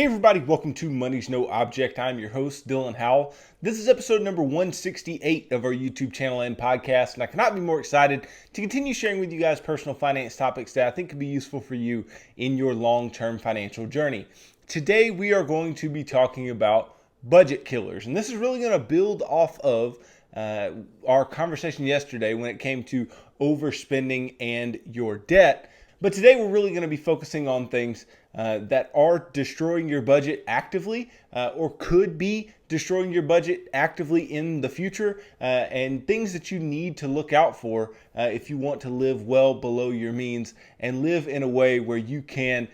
Hey everybody, welcome to Money's No Object. I'm your host, Dylan Howell. This is episode number 168 of our YouTube channel and podcast, and I cannot be more excited to continue sharing with you guys personal finance topics that I think could be useful for you in your long-term financial journey. Today we are going to be talking about budget killers, and this is really going to build off of our conversation yesterday when it came to overspending and your debt. But today we're really going to be focusing on things that are destroying your budget actively or could be destroying your budget actively in the future, and things that you need to look out for if you want to live well below your means and live in a way where you can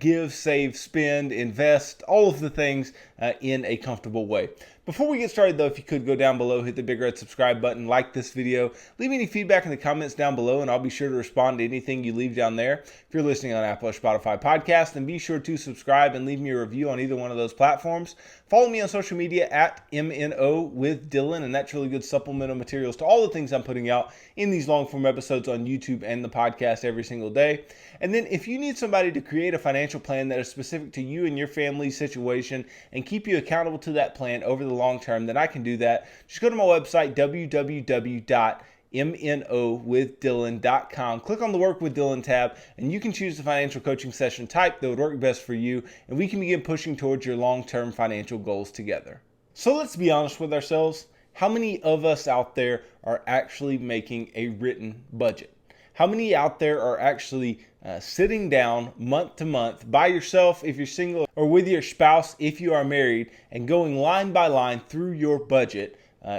give, save, spend, invest, all of the things in a comfortable way. Before we get started though, if you could go down below, hit the big red subscribe button, like this video, leave any feedback in the comments down below, and I'll be sure to respond to anything you leave down there. If you're listening on Apple or Spotify podcast, then be sure to subscribe and leave me a review on either one of those platforms. Follow me on social media at MNO with Dylan, and that's really good supplemental materials to all the things I'm putting out in these long form episodes on YouTube and the podcast every single day. And then if you need somebody to create a financial plan that is specific to you and your family's situation and keep you accountable to that plan over the long term, then I can do that. Just go to my website, www.mnowithdylan.com. Click on the Work with Dylan tab, and you can choose the financial coaching session type that would work best for you, and we can begin pushing towards your long-term financial goals together. So let's be honest with ourselves. How many of us out there are actually making a written budget? How many out there are actually sitting down month to month by yourself if you're single, or with your spouse if you are married, and going line by line through your budget,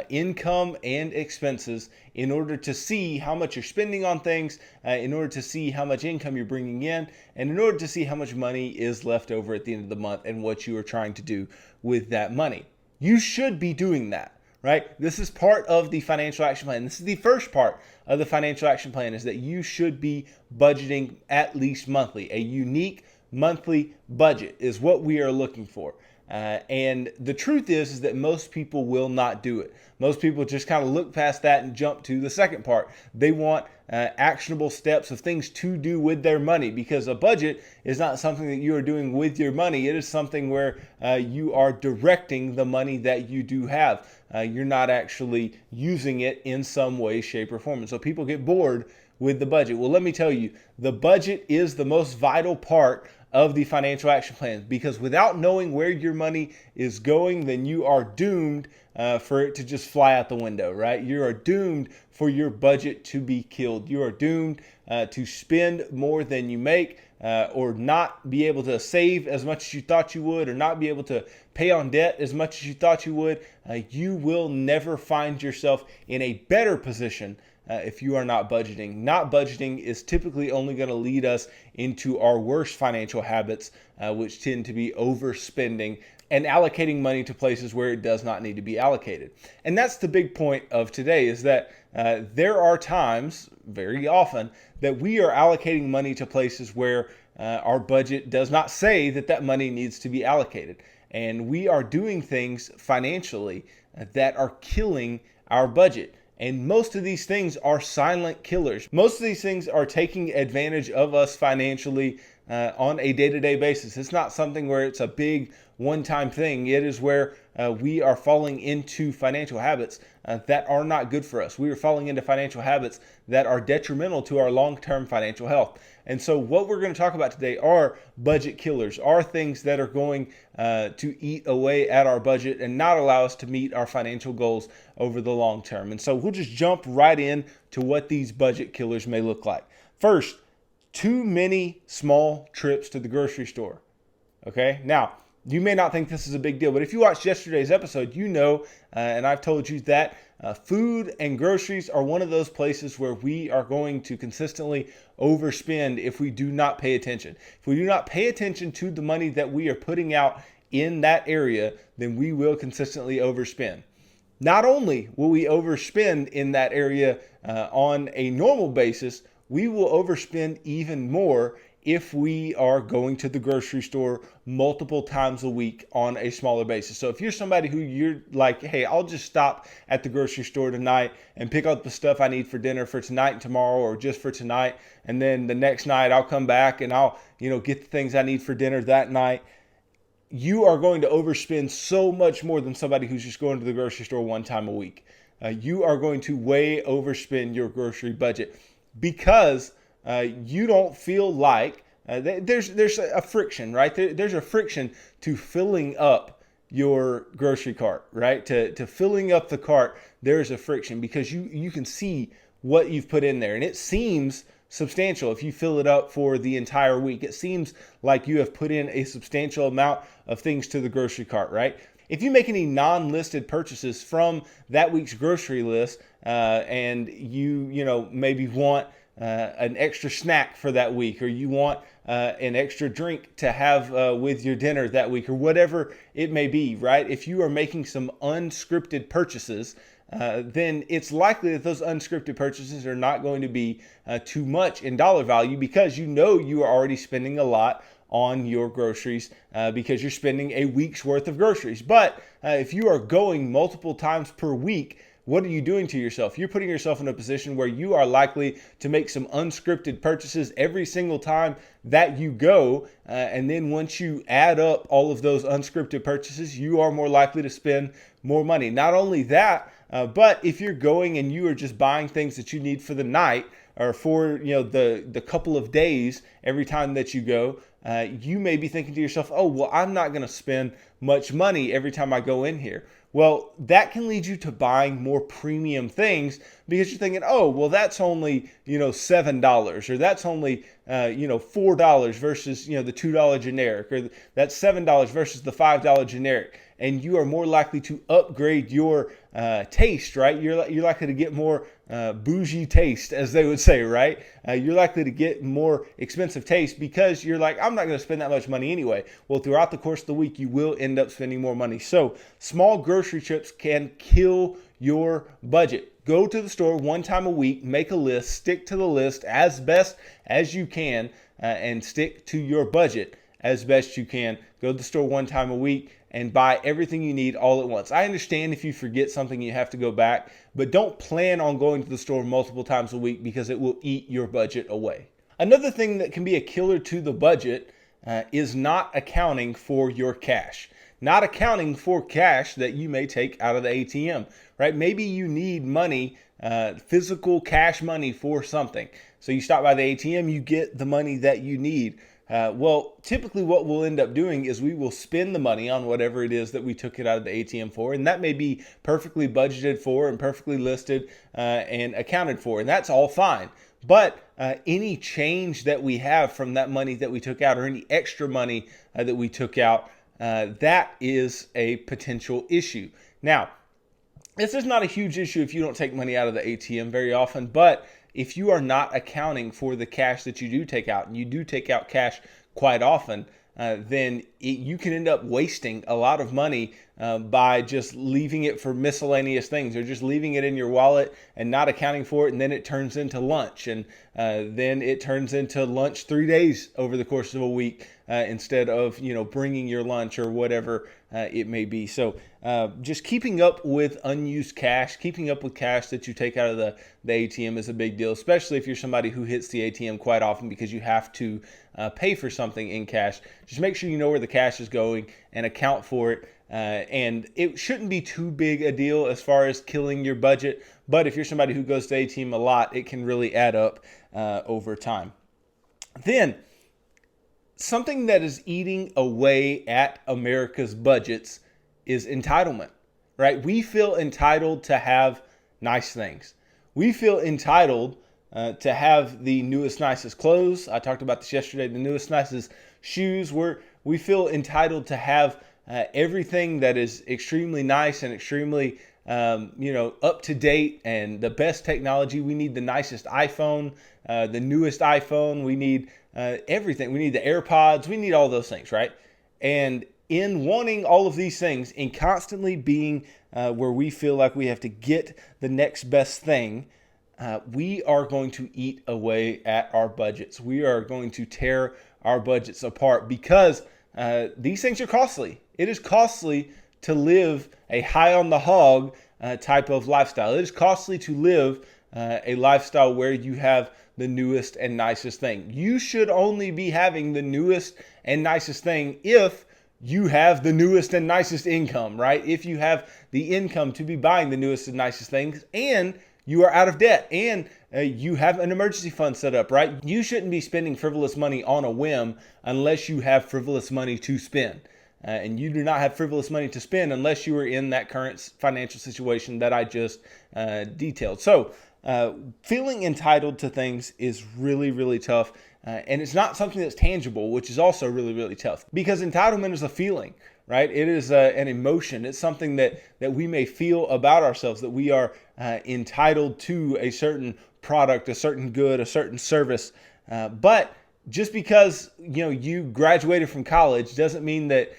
income and expenses, in order to see how much you're spending on things, in order to see how much income you're bringing in, and in order to see how much money is left over at the end of the month and what you are trying to do with that money? You should be doing that, right? This is part of the financial action plan. This is the first part of the financial action plan, is that you should be budgeting at least monthly. A unique monthly budget is what we are looking for. And the truth is that most people will not do it. Most people just kind of look past that and jump to the second part. They want actionable steps of things to do with their money, because a budget is not something that you are doing with your money. It is something where you are directing the money that you do have. You're not actually using it in some way, shape, or form. And so people get bored with the budget. Well, let me tell you, the budget is the most vital part of the financial action plan, because without knowing where your money is going, then you are doomed for it to just fly out the window, right? You are doomed for your budget to be killed. You are doomed to spend more than you make, or not be able to save as much as you thought you would, or not be able to pay on debt as much as you thought you would. You will never find yourself in a better position if you are not budgeting. Not budgeting is typically only going to lead us into our worst financial habits, which tend to be overspending and allocating money to places where it does not need to be allocated. And that's the big point of today, is that there are times, very often, that we are allocating money to places where our budget does not say that that money needs to be allocated. And we are doing things financially that are killing our budget. And most of these things are silent killers. Most of these things are taking advantage of us financially on a day-to-day basis. It's not something where it's a big one-time thing. It is where we are falling into financial habits that are not good for us. We are falling into financial habits that are detrimental to our long-term financial health. And so what we're going to talk about today are budget killers, are things that are going to eat away at our budget and not allow us to meet our financial goals over the long term. And so we'll just jump right in to what these budget killers may look like. First, too many small trips to the grocery store. Okay, now you may not think this is a big deal, but if you watched yesterday's episode, you know, and I've told you that food and groceries are one of those places where we are going to consistently overspend if we do not pay attention. If we do not pay attention to the money that we are putting out in that area, then we will consistently overspend. Not only will we overspend in that area on a normal basis, we will overspend even more if we are going to the grocery store multiple times a week on a smaller basis. So if you're somebody who you're like, hey, I'll just stop at the grocery store tonight and pick up the stuff I need for dinner for tonight and tomorrow, or just for tonight, and then the next night I'll come back and I'll, get the things I need for dinner that night. you are going to overspend so much more than somebody who's just going to the grocery store one time a week. You are going to way overspend your grocery budget because you don't feel like there's a friction, right? There's a friction to filling up your grocery cart, right? To filling up the cart, there's a friction because you can see what you've put in there, and it seems substantial if you fill it up for the entire week. It seems like you have put in a substantial amount of things to the grocery cart, right? If you make any non-listed purchases from that week's grocery list, and you maybe want an extra snack for that week, or you want an extra drink to have with your dinner that week, or whatever it may be, right? If you are making some unscripted purchases, then it's likely that those unscripted purchases are not going to be too much in dollar value because you are already spending a lot on your groceries because you're spending a week's worth of groceries. But if you are going multiple times per week, what are you doing to yourself? You're putting yourself in a position where you are likely to make some unscripted purchases every single time that you go. And then once you add up all of those unscripted purchases, you are more likely to spend more money. Not only that, but if you're going and you are just buying things that you need for the night or for the couple of days every time that you go, you may be thinking to yourself, oh, well, I'm not going to spend much money every time I go in here. Well, that can lead you to buying more premium things because you're thinking, oh, well, that's only, $7, or that's only, $4 versus, the $2 generic, or that's $7 versus the $5 generic. And you are more likely to upgrade your taste, right? You're likely to get more bougie taste, as they would say, right? You're likely to get more expensive taste because you're like, I'm not going to spend that much money anyway. Well, throughout the course of the week, you will end up spending more money. So small grocery trips can kill your budget. Go to the store one time a week, make a list, stick to the list as best as you can, and stick to your budget as best you can. Go to the store one time a week and buy everything you need all at once. I understand if you forget something, you have to go back, but don't plan on going to the store multiple times a week because it will eat your budget away. Another thing that can be a killer to the budget is not accounting for your cash. Not accounting for cash that you may take out of the ATM, right? Maybe you need money, physical cash money for something. So you stop by the ATM, you get the money that you need. Well, typically what we'll end up doing is we will spend the money on whatever it is that we took it out of the ATM for. And that may be perfectly budgeted for and perfectly listed and accounted for. And that's all fine. But any change that we have from that money that we took out, or any extra money that we took out, that is a potential issue. Now, this is not a huge issue if you don't take money out of the ATM very often, but if you are not accounting for the cash that you do take out, and you do take out cash quite often, then you can end up wasting a lot of money by just leaving it for miscellaneous things, or just leaving it in your wallet and not accounting for it, and then it turns into lunch, and then it turns into lunch 3 days over the course of a week instead of bringing your lunch or whatever it may be. So just keeping up with unused cash, keeping up with cash that you take out of the ATM is a big deal, especially if you're somebody who hits the ATM quite often because you have to pay for something in cash. Just make sure you know where the cash is going and account for it. And it shouldn't be too big a deal as far as killing your budget. But if you're somebody who goes to ATM a lot, it can really add up over time. Then, something that is eating away at America's budgets is entitlement, right? We feel entitled to have nice things. We feel entitled to have the newest, nicest clothes. I talked about this yesterday, the newest, nicest shoes. We feel entitled to have everything that is extremely nice and extremely, up to date and the best technology. We need the nicest iPhone, the newest iPhone. We need everything. We need the AirPods. We need all those things, right? And in wanting all of these things and constantly being where we feel like we have to get the next best thing, we are going to eat away at our budgets. We are going to tear our budgets apart because these things are costly. It is costly to live a high on the hog type of lifestyle. It is costly to live a lifestyle where you have the newest and nicest thing. You should only be having the newest and nicest thing if you have the newest and nicest income, right? If you have the income to be buying the newest and nicest things, and you are out of debt, and you have an emergency fund set up, right? You shouldn't be spending frivolous money on a whim unless you have frivolous money to spend. And you do not have frivolous money to spend unless you are in that current financial situation that I just detailed. So feeling entitled to things is really, really tough. And it's not something that's tangible, which is also really, really tough, because entitlement is a feeling, right? It is an emotion. It's something that we may feel about ourselves, that we are entitled to a certain product, a certain good, a certain service. But just because you graduated from college doesn't mean that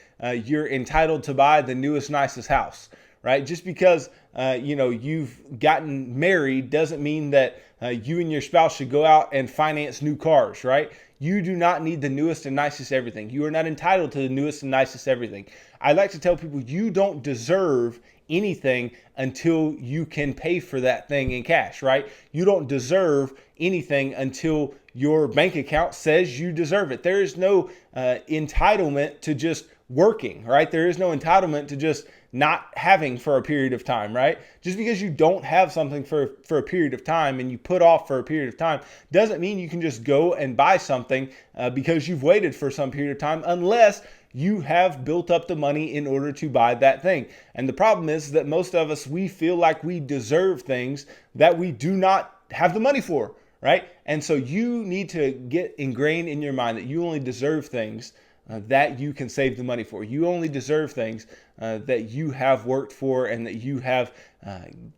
you're entitled to buy the newest, nicest house, right? Just because you've gotten married doesn't mean that you and your spouse should go out and finance new cars, right? You do not need the newest and nicest everything. You are not entitled to the newest and nicest everything. I like to tell people you don't deserve anything until you can pay for that thing in cash, right? You don't deserve anything until your bank account says you deserve it. There is no entitlement to just working, right? There is no entitlement to just not having for a period of time, right? Just because you don't have something for a period of time and you put off for a period of time doesn't mean you can just go and buy something because you've waited for some period of time, unless you have built up the money in order to buy that thing. And the problem is that most of us, we feel like we deserve things that we do not have the money for, right? And so you need to get ingrained in your mind that you only deserve things that you can save the money for. You only deserve things that you have worked for and that you have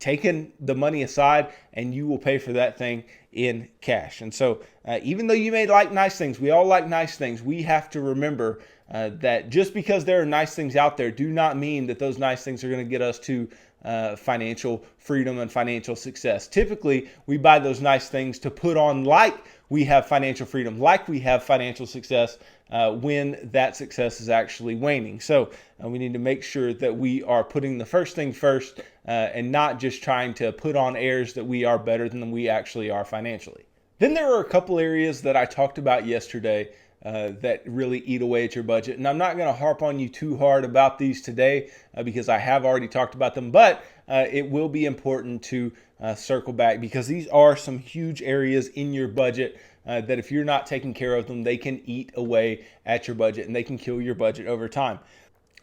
taken the money aside, and you will pay for that thing in cash. And so even though you may like nice things, we all like nice things, we have to remember that just because there are nice things out there do not mean that those nice things are going to get us to financial freedom and financial success. Typically, we buy those nice things to put on like we have financial freedom, like we have financial success, when that success is actually waning. So we need to make sure that we are putting the first thing first and not just trying to put on airs that we are better than we actually are financially. Then there are a couple areas that I talked about yesterday that really eat away at your budget. And I'm not going to harp on you too hard about these today because I have already talked about them, but it will be important to circle back because these are some huge areas in your budget that if you're not taking care of them, they can eat away at your budget and they can kill your budget over time.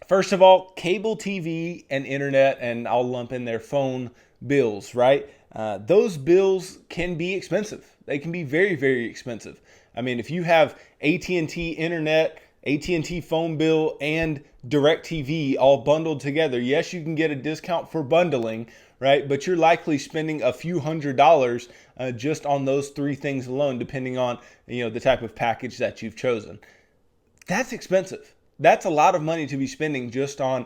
First of all, cable TV and internet, and I'll lump in their phone bills, right? Those bills can be expensive. They can be very, very expensive. I mean, if you have AT&T internet, AT&T phone bill, and DirecTV all bundled together, yes, you can get a discount for bundling, right? But you're likely spending a few $100s just on those three things alone, depending on the type of package that you've chosen. That's expensive. That's a lot of money to be spending just on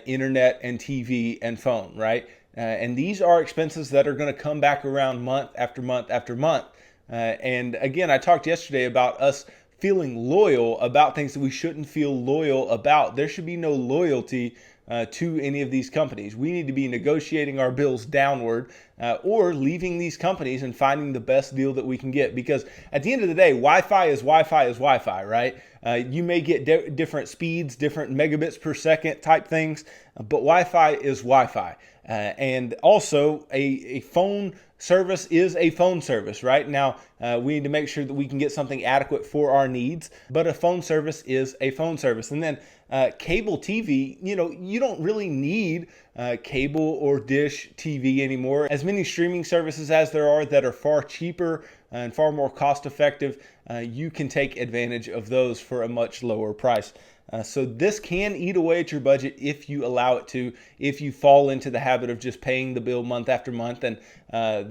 internet and TV and phone, right? And these are expenses that are going to come back around month after month after month. And again, I talked yesterday about us feeling loyal about things that we shouldn't feel loyal about. There should be no loyalty to any of these companies. We need to be negotiating our bills downward or leaving these companies and finding the best deal that we can get. Because at the end of the day, Wi-Fi is Wi-Fi, right? You may get different speeds, different megabits per second type things, but Wi-Fi is Wi-Fi. And also a phone service is a phone service, right? Now, we need to make sure that we can get something adequate for our needs, but a phone service is a phone service. And then cable TV, you don't really need cable or dish TV anymore. As many streaming services as there are that are far cheaper and far more cost effective, you can take advantage of those for a much lower price. So this can eat away at your budget if you allow it to, if you fall into the habit of just paying the bill month after month. And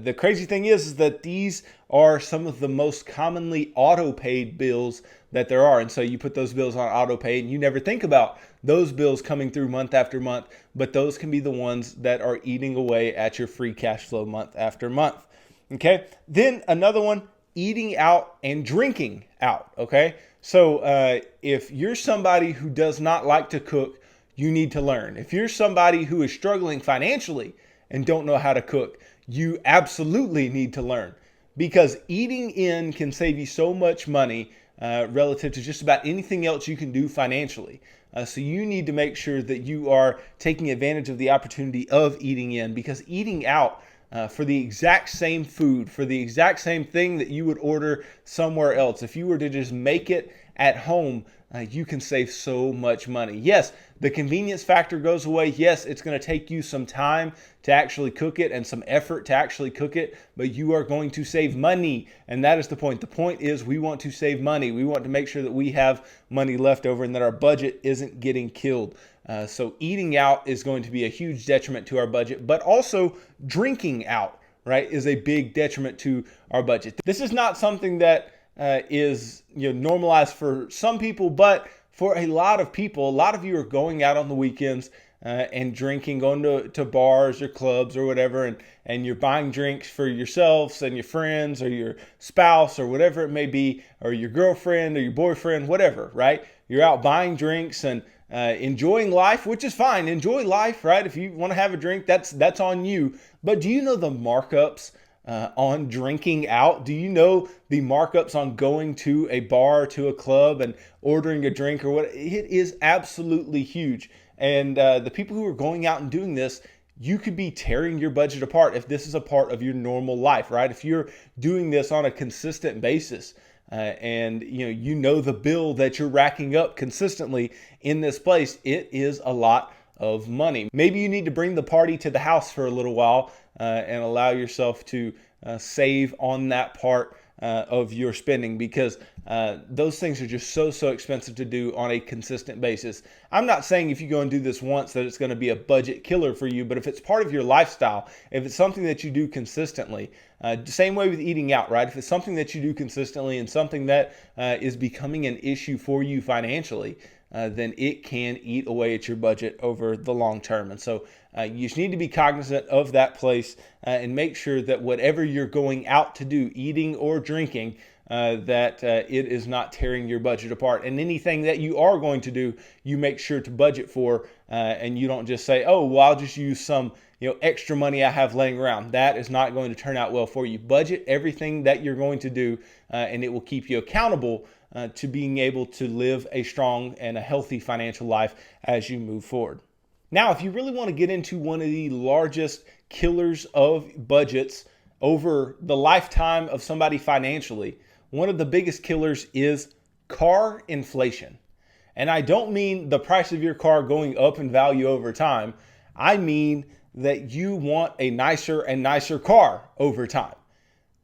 the crazy thing is that these are some of the most commonly auto-paid bills that there are. And so you put those bills on auto-pay and you never think about those bills coming through month after month, but those can be the ones that are eating away at your free cash flow month after month. Okay. Then another one, eating out and drinking out. Okay. So if you're somebody who does not like to cook, you need to learn. If you're somebody who is struggling financially and don't know how to cook, you absolutely need to learn, because eating in can save you so much money relative to just about anything else you can do financially. So you need to make sure that you are taking advantage of the opportunity of eating in, because eating out for the exact same food, for the exact same thing that you would order somewhere else, if you were to just make it at home, you can save so much money. Yes, the convenience factor goes away. Yes, it's going to take you some time to actually cook it and some effort to actually cook it, but you are going to save money. And that is the point. The point is we want to save money. We want to make sure that we have money left over and that our budget isn't getting killed. So eating out is going to be a huge detriment to our budget, but also drinking out, right, is a big detriment to our budget. This is not something that is normalized for some people, but for a lot of people, a lot of you are going out on the weekends and drinking, going to bars or clubs or whatever, and you're buying drinks for yourselves and your friends or your spouse or whatever it may be, or your girlfriend or your boyfriend, whatever, right? You're out buying drinks and enjoying life, which is fine. Enjoy life, right? If you want to have a drink, that's on you. But do you know the markups on drinking out? Do you know the markups on going to a bar, to a club and ordering a drink or what? It is absolutely huge. And the people who are going out and doing this, you could be tearing your budget apart if this is a part of your normal life, right? If you're doing this on a consistent basis, and you know the bill that you're racking up consistently in this place, it is a lot of money. Maybe you need to bring the party to the house for a little while and allow yourself to save on that part of your spending, because those things are just so expensive to do on a consistent basis. I'm not saying if you go and do this once that it's going to be a budget killer for you, but if it's part of your lifestyle, if it's something that you do consistently, same way with eating out, right? If it's something that you do consistently and something that is becoming an issue for you financially, then it can eat away at your budget over the long term. And so you just need to be cognizant of that place and make sure that whatever you're going out to do, eating or drinking, that it is not tearing your budget apart. And anything that you are going to do, you make sure to budget for, and you don't just say, oh, well, I'll just use some extra money I have laying around. That is not going to turn out well for you. Budget everything that you're going to do, and it will keep you accountable to being able to live a strong and a healthy financial life as you move forward. Now, if you really want to get into one of the largest killers of budgets over the lifetime of somebody financially, one of the biggest killers is car inflation. And I don't mean the price of your car going up in value over time. I mean that you want a nicer and nicer car over time.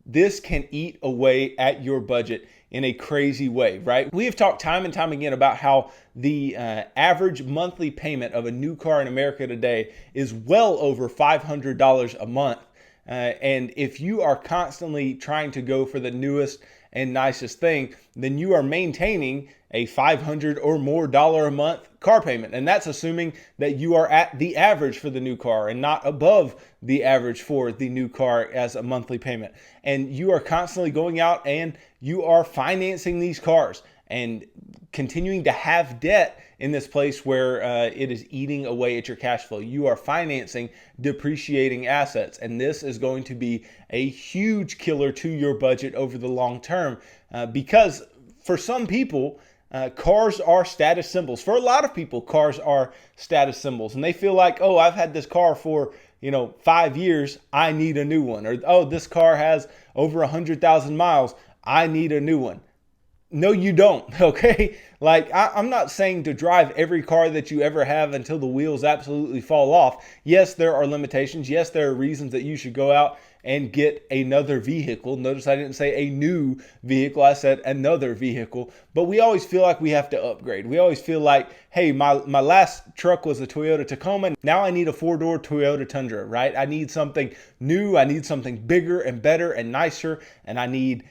This can eat away at your budget in a crazy way, right? We have talked time and time again about how the average monthly payment of a new car in America today is well over $500 a month. And if you are constantly trying to go for the newest and nicest thing, then you are maintaining a $500 or more a month car payment. And that's assuming that you are at the average for the new car and not above the average for the new car as a monthly payment. And you are constantly going out and you are financing these cars and continuing to have debt in this place where it is eating away at your cash flow. You are financing depreciating assets, and this is going to be a huge killer to your budget over the long term, because for some people, cars are status symbols. For a lot of people, cars are status symbols, and they feel like, oh, I've had this car for 5 years, I need a new one. Or, oh, this car has over 100,000 miles, I need a new one. No, you don't, okay? Like, I'm not saying to drive every car that you ever have until the wheels absolutely fall off. Yes, there are limitations. Yes, there are reasons that you should go out and get another vehicle. Notice I didn't say a new vehicle, I said another vehicle. But we always feel like we have to upgrade. We always feel like, hey, my last truck was a Toyota Tacoma. Now I need a 4-door Toyota Tundra, right? I need something new. I need something bigger and better and nicer. And I need,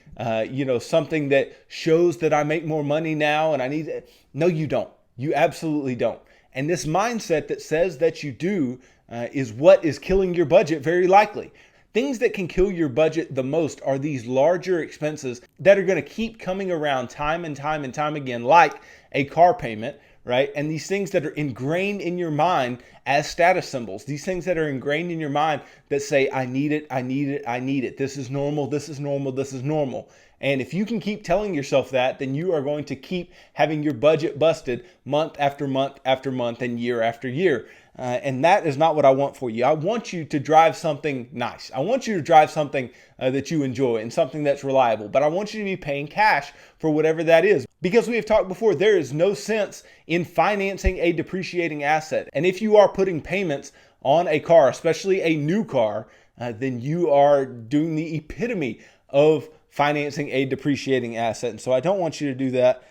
something that shows that I make more money now. And I need, no, you don't. You absolutely don't. And this mindset that says that you do is what is killing your budget very likely. Things that can kill your budget the most are these larger expenses that are going to keep coming around time and time and time again, like a car payment, right? And these things that are ingrained in your mind as status symbols, these things that are ingrained in your mind that say, I need it, I need it, I need it. This is normal, this is normal, this is normal. And if you can keep telling yourself that, then you are going to keep having your budget busted month after month after month and year after year. And that is not what I want for you. I want you to drive something nice. I want you to drive something that you enjoy and something that's reliable. But I want you to be paying cash for whatever that is. Because we have talked before, there is no sense in financing a depreciating asset. And if you are putting payments on a car, especially a new car, then you are doing the epitome of financing a depreciating asset. And so I don't want you to do that.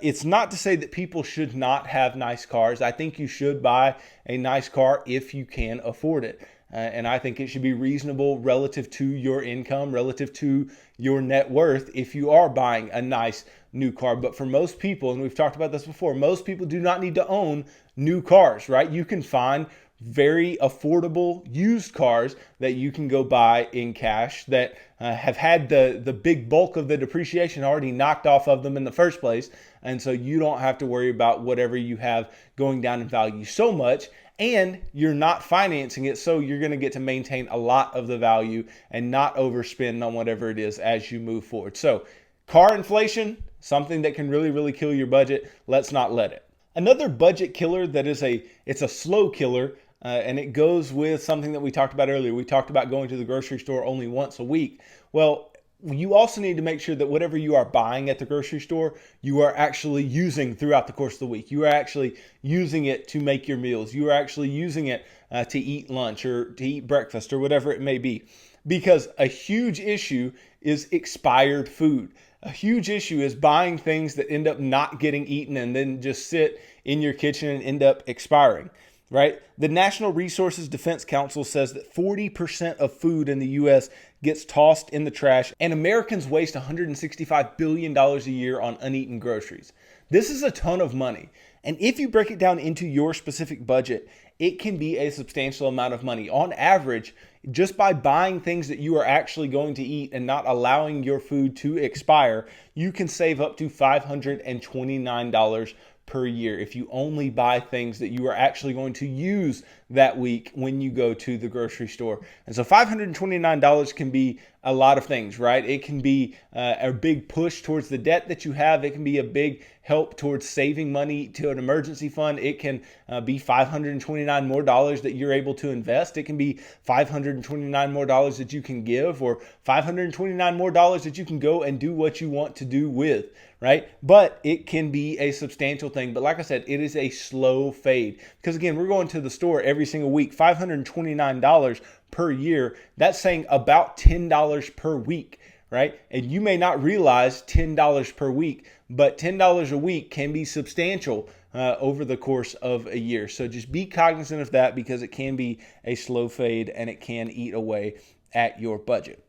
It's not to say that people should not have nice cars. I think you should buy a nice car if you can afford it. And I think it should be reasonable relative to your income, relative to your net worth if you are buying a nice new car. But for most people, and we've talked about this before, most people do not need to own new cars, right? You can find very affordable used cars that you can go buy in cash that have had the big bulk of the depreciation already knocked off of them in the first place. And so you don't have to worry about whatever you have going down in value so much. And you're not financing it, so you're going to get to maintain a lot of the value and not overspend on whatever it is as you move forward. So car inflation, something that can really, really kill your budget. Let's not let it. Another budget killer that is it's a slow killer, and it goes with something that we talked about earlier. We talked about going to the grocery store only once a week. Well, you also need to make sure that whatever you are buying at the grocery store, you are actually using throughout the course of the week. You are actually using it to make your meals. You are actually using it to eat lunch or to eat breakfast or whatever it may be. Because a huge issue is expired food. A huge issue is buying things that end up not getting eaten and then just sit in your kitchen and end up expiring. Right? The National Resources Defense Council says that 40% of food in the U.S. gets tossed in the trash, and Americans waste $165 billion a year on uneaten groceries. This is a ton of money. And if you break it down into your specific budget, it can be a substantial amount of money. On average, just by buying things that you are actually going to eat and not allowing your food to expire, you can save up to $529 per year if you only buy things that you are actually going to use that week when you go to the grocery store. And so $529 can be a lot of things, right? It can be a big push towards the debt that you have. It can be a big help towards saving money to an emergency fund. It can be $529 more that you're able to invest. It can be $529 more that you can give, or $529 more that you can go and do what you want to do with, right? But it can be a substantial thing. But like I said, it is a slow fade. Because again, we're going to the store every single week. $529 per year, that's saying about $10 per week, right? And you may not realize $10 per week, but $10 a week can be substantial over the course of a year. So just be cognizant of that, because it can be a slow fade and it can eat away at your budget.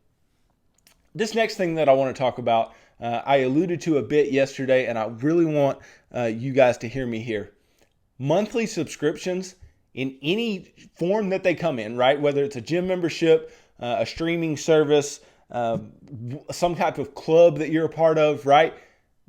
This next thing that I want to talk about, I alluded to a bit yesterday, and I really want you guys to hear me here. Monthly subscriptions in any form that they come in, right? Whether it's a gym membership, a streaming service, some type of club that you're a part of, right?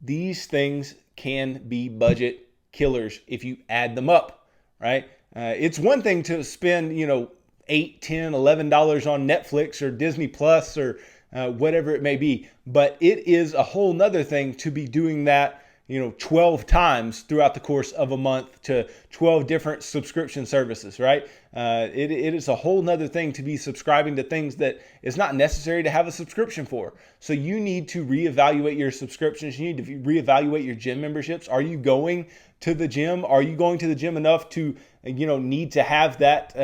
These things can be budget killers if you add them up, right? It's one thing to spend, $8, $10, $11 on Netflix or Disney Plus or whatever it may be, but it is a whole nother thing to be doing that 12 times throughout the course of a month to 12 different subscription services, right? It is a whole nother thing to be subscribing to things that is not necessary to have a subscription for. So you need to reevaluate your subscriptions. You need to reevaluate your gym memberships. Are you going to the gym? Are you going to the gym enough to, need to have that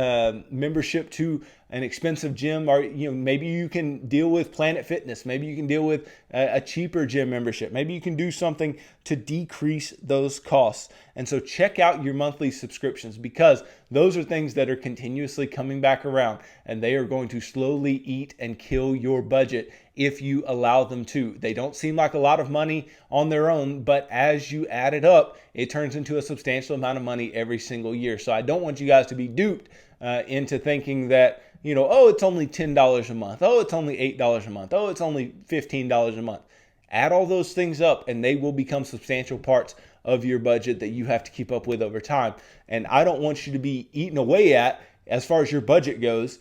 membership to an expensive gym? Or maybe you can deal with Planet Fitness. Maybe you can deal with a cheaper gym membership. Maybe you can do something to decrease those costs. And so check out your monthly subscriptions, because those are things that are continuously coming back around, and they are going to slowly eat and kill your budget if you allow them to. They don't seem like a lot of money on their own, but as you add it up, it turns into a substantial amount of money every single year. So I don't want you guys to be duped into thinking that, it's only $10 a month. Oh, it's only $8 a month. Oh, it's only $15 a month. Add all those things up and they will become substantial parts of your budget that you have to keep up with over time. And I don't want you to be eaten away at, as far as your budget goes,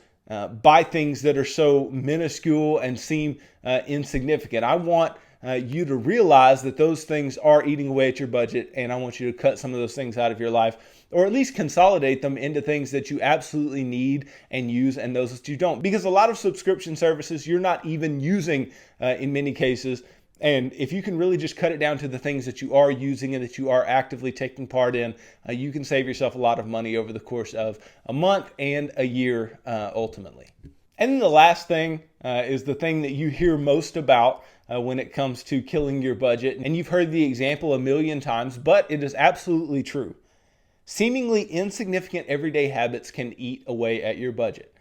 by things that are so minuscule and seem insignificant. I want you to realize that those things are eating away at your budget, and I want you to cut some of those things out of your life, or at least consolidate them into things that you absolutely need and use, and those that you don't. Because a lot of subscription services you're not even using in many cases. And if you can really just cut it down to the things that you are using and that you are actively taking part in, you can save yourself a lot of money over the course of a month and a year ultimately. And then the last thing is the thing that you hear most about when it comes to killing your budget. And you've heard the example a million times, but it is absolutely true. Seemingly insignificant everyday habits can eat away at your budget.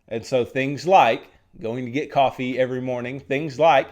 And so things like going to get coffee every morning, things like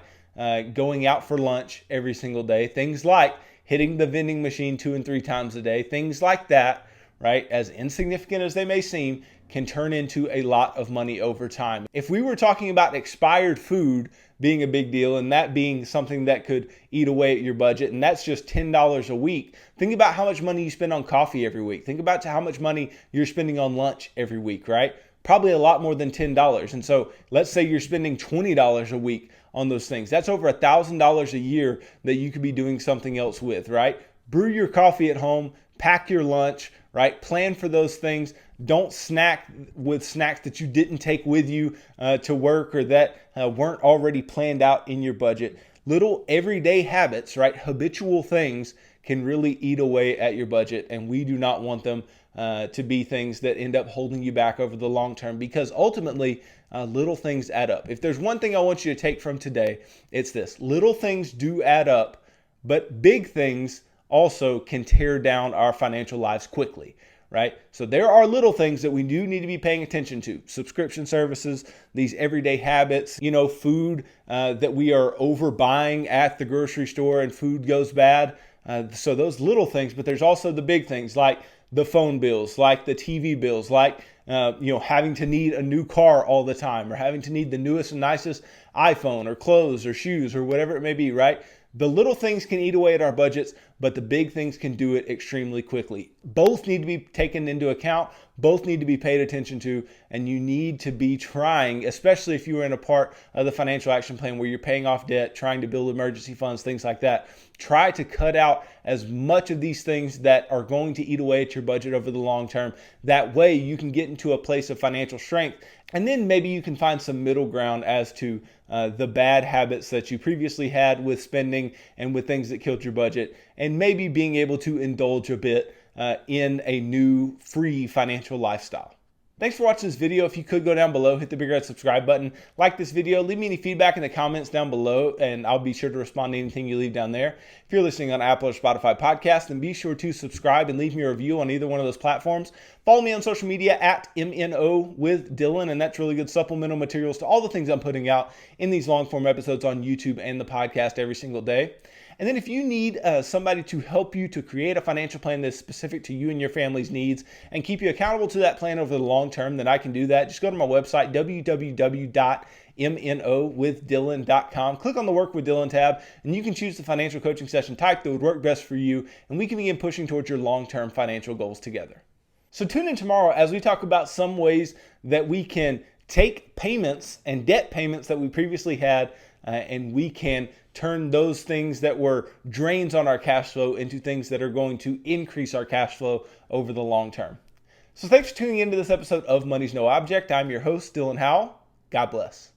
going out for lunch every single day, things like hitting the vending machine 2 and 3 times a day, things like that, right? As insignificant as they may seem, can turn into a lot of money over time. If we were talking about expired food being a big deal and that being something that could eat away at your budget, and that's just $10 a week, think about how much money you spend on coffee every week. Think about how much money you're spending on lunch every week, right? Probably a lot more than $10. And so let's say you're spending $20 a week on those things. That's over $1,000 a year that you could be doing something else with, right? Brew your coffee at home, pack your lunch, right? Plan for those things. Don't snack with snacks that you didn't take with you to work or that weren't already planned out in your budget. Little everyday habits, right? Habitual things can really eat away at your budget, and we do not want them to be things that end up holding you back over the long term, because ultimately little things add up. If there's one thing I want you to take from today, it's this: little things do add up, but big things also can tear down our financial lives quickly, right? So there are little things that we do need to be paying attention to. Subscription services, these everyday habits, food that we are overbuying at the grocery store and food goes bad. So those little things, but there's also the big things like the phone bills, like the TV bills, like having to need a new car all the time, or having to need the newest and nicest iPhone or clothes or shoes or whatever it may be, right? The little things can eat away at our budgets, but the big things can do it extremely quickly. Both need to be taken into account. Both need to be paid attention to, and you need to be trying, especially if you are in a part of the financial action plan where you're paying off debt, trying to build emergency funds, things like that. Try to cut out as much of these things that are going to eat away at your budget over the long term. That way you can get into a place of financial strength, and then maybe you can find some middle ground as to the bad habits that you previously had with spending and with things that killed your budget, and maybe being able to indulge a bit in a new free financial lifestyle. Thanks for watching this video. If you could go down below, hit the big red subscribe button, like this video, leave me any feedback in the comments down below, and I'll be sure to respond to anything you leave down there. If you're listening on Apple or Spotify podcast, then be sure to subscribe and leave me a review on either one of those platforms. Follow me on social media at MNO with Dylan, and that's really good supplemental materials to all the things I'm putting out in these long form episodes on YouTube and the podcast every single day. And then if you need somebody to help you to create a financial plan that's specific to you and your family's needs and keep you accountable to that plan over the long term, then I can do that. Just go to my website, www.mnowithdylan.com. Click on the Work with Dylan tab, and you can choose the financial coaching session type that would work best for you, and we can begin pushing towards your long-term financial goals together. So tune in tomorrow as we talk about some ways that we can take payments and debt payments that we previously had, and we can turn those things that were drains on our cash flow into things that are going to increase our cash flow over the long term. So thanks for tuning into this episode of Money's No Object. I'm your host, Dylan Howell. God bless.